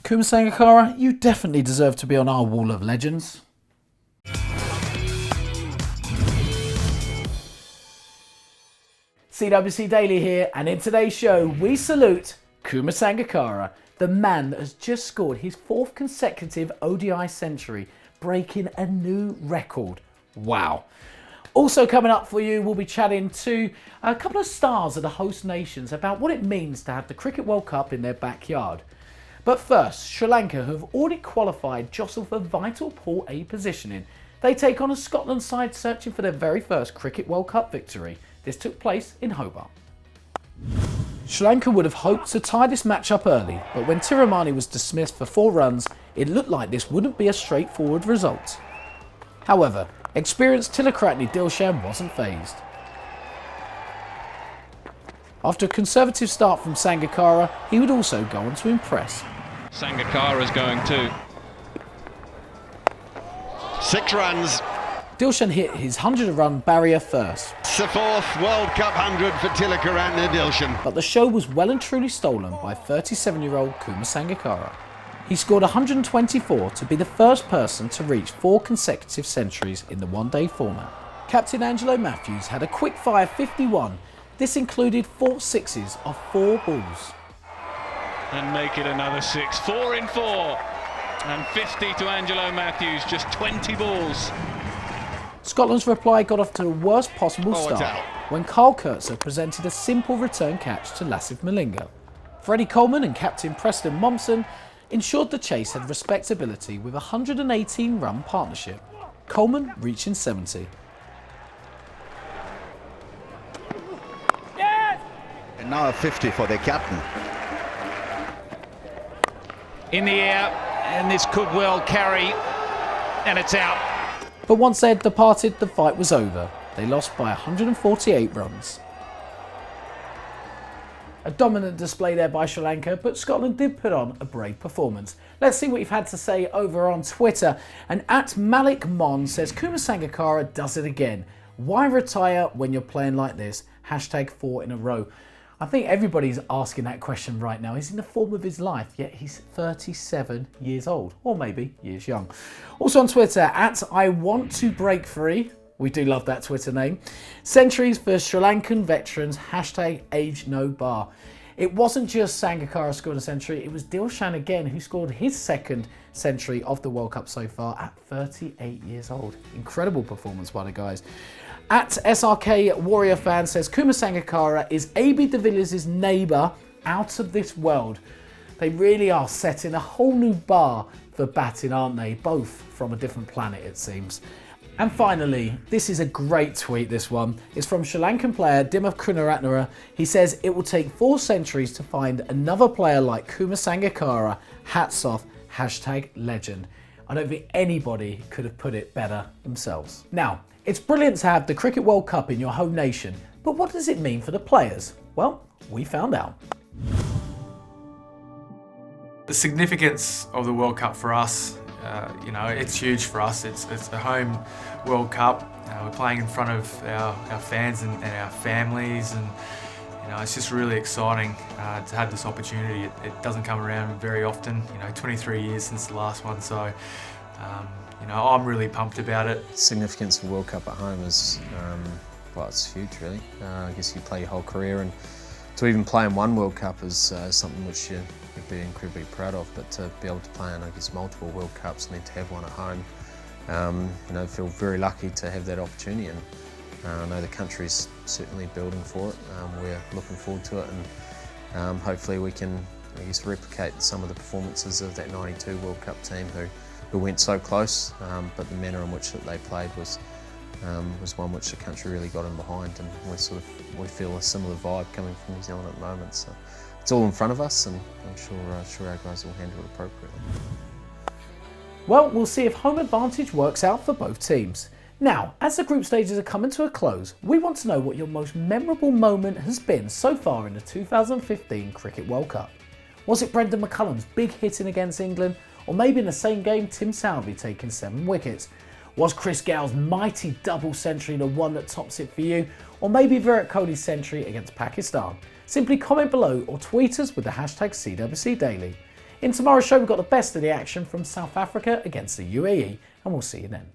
Kuma Sangakkara, you definitely deserve to be on our wall of legends. CWC Daily here, and in today's show we salute Kuma Sangakkara, the man that has just scored his 4th consecutive ODI century, breaking a new record. Wow. Also coming up for you, we'll be chatting to a couple of stars of the host nations about what it means to have the Cricket World Cup in their backyard. But first, Sri Lanka, who have already qualified, jostle for vital Pool A positioning. They take on a Scotland side searching for their very first Cricket World Cup victory. This took place in Hobart. Sri Lanka would have hoped to tie this match up early, but when Tirumani was dismissed for 4 runs, it looked like this wouldn't be a straightforward result. However, experienced Tilakratne Dilshan wasn't fazed. After a conservative start from Sangakkara, he would also go on to impress. Sangakkara's going too. 6 runs. Dilshan hit his 100-run barrier first. It's the 4th World Cup 100 for Tilakratne Dilshan. But the show was well and truly stolen by 37-year-old Kuma Sangakkara. He scored 124 to be the first person to reach 4 consecutive centuries in the one-day format. Captain Angelo Matthews had a quick-fire 51. This included 4 sixes off 4 balls. And make it another 6. 4 in 4. And 50 to Angelo Matthews, just 20 balls. Scotland's reply got off to the worst possible start when Carl Kurtzer presented a simple return catch to Lasith Malinga. Freddie Coleman and captain Preston Mommsen ensured the chase had respectability with a 118-run partnership, Coleman reaching 70. Yes! And now a 50 for their captain. In the air, and this could well carry, and it's out. But once they had departed, the fight was over. They lost by 148 runs. A dominant display there by Sri Lanka, but Scotland did put on a brave performance. Let's see what you've had to say over on Twitter. And at Malik Mon says, Kuma Sangakkara does it again. Why retire when you're playing like this? Hashtag 4 in a row. I think everybody's asking that question right now. He's in the form of his life, yet he's 37 years old, or maybe years young. Also on Twitter, at I Want to Break Free. We do love that Twitter name. Centuries for Sri Lankan veterans, hashtag age no bar. It wasn't just Sangakkara scoring a century, it was Dilshan again who scored his 2nd century of the World Cup so far at 38 years old. Incredible performance by the guys. At SRK Warrior Fan says, Kuma Sangakkara is AB de Villiers' neighbour out of this world. They really are setting a whole new bar for batting, aren't they? Both from a different planet, it seems. And finally, this is a great tweet, this one. It's from Sri Lankan player Dimma Kunaratnara. He says, it will take 4 centuries to find another player like Kuma Sangakkara. Hats off, hashtag legend. I don't think anybody could have put it better themselves. Now, it's brilliant to have the Cricket World Cup in your home nation, but what does it mean for the players? Well, we found out. The significance of the World Cup for us, it's huge for us. It's a home World Cup. We're playing in front of our fans and our families, and it's just really exciting to have this opportunity. It doesn't come around very often. 23 years since the last one, so I'm really pumped about it. Significance of World Cup at home is, it's huge, really. I guess you play your whole career, and to even play in one World Cup is something which you'd be incredibly proud of, but to be able to play in, multiple World Cups and then to have one at home, I feel very lucky to have that opportunity, and I know the country's certainly building for it. We're looking forward to it, and hopefully we can, replicate some of the performances of that '92 World Cup team who went so close, but the manner in which that they played was one which the country really got in behind, and we feel a similar vibe coming from New Zealand at the moment. So it's all in front of us, and I'm sure our guys will handle it appropriately. Well, we'll see if home advantage works out for both teams. Now, as the group stages are coming to a close, we want to know what your most memorable moment has been so far in the 2015 Cricket World Cup. Was it Brendan McCullum's big hitting against England, or maybe in the same game Tim Southee taking 7 wickets? Was Chris Gale's mighty double century the one that tops it for you, or maybe Virat Kohli's century against Pakistan? Simply comment below or tweet us with the hashtag CWC Daily. In tomorrow's show, we've got the best of the action from South Africa against the UAE, and we'll see you then.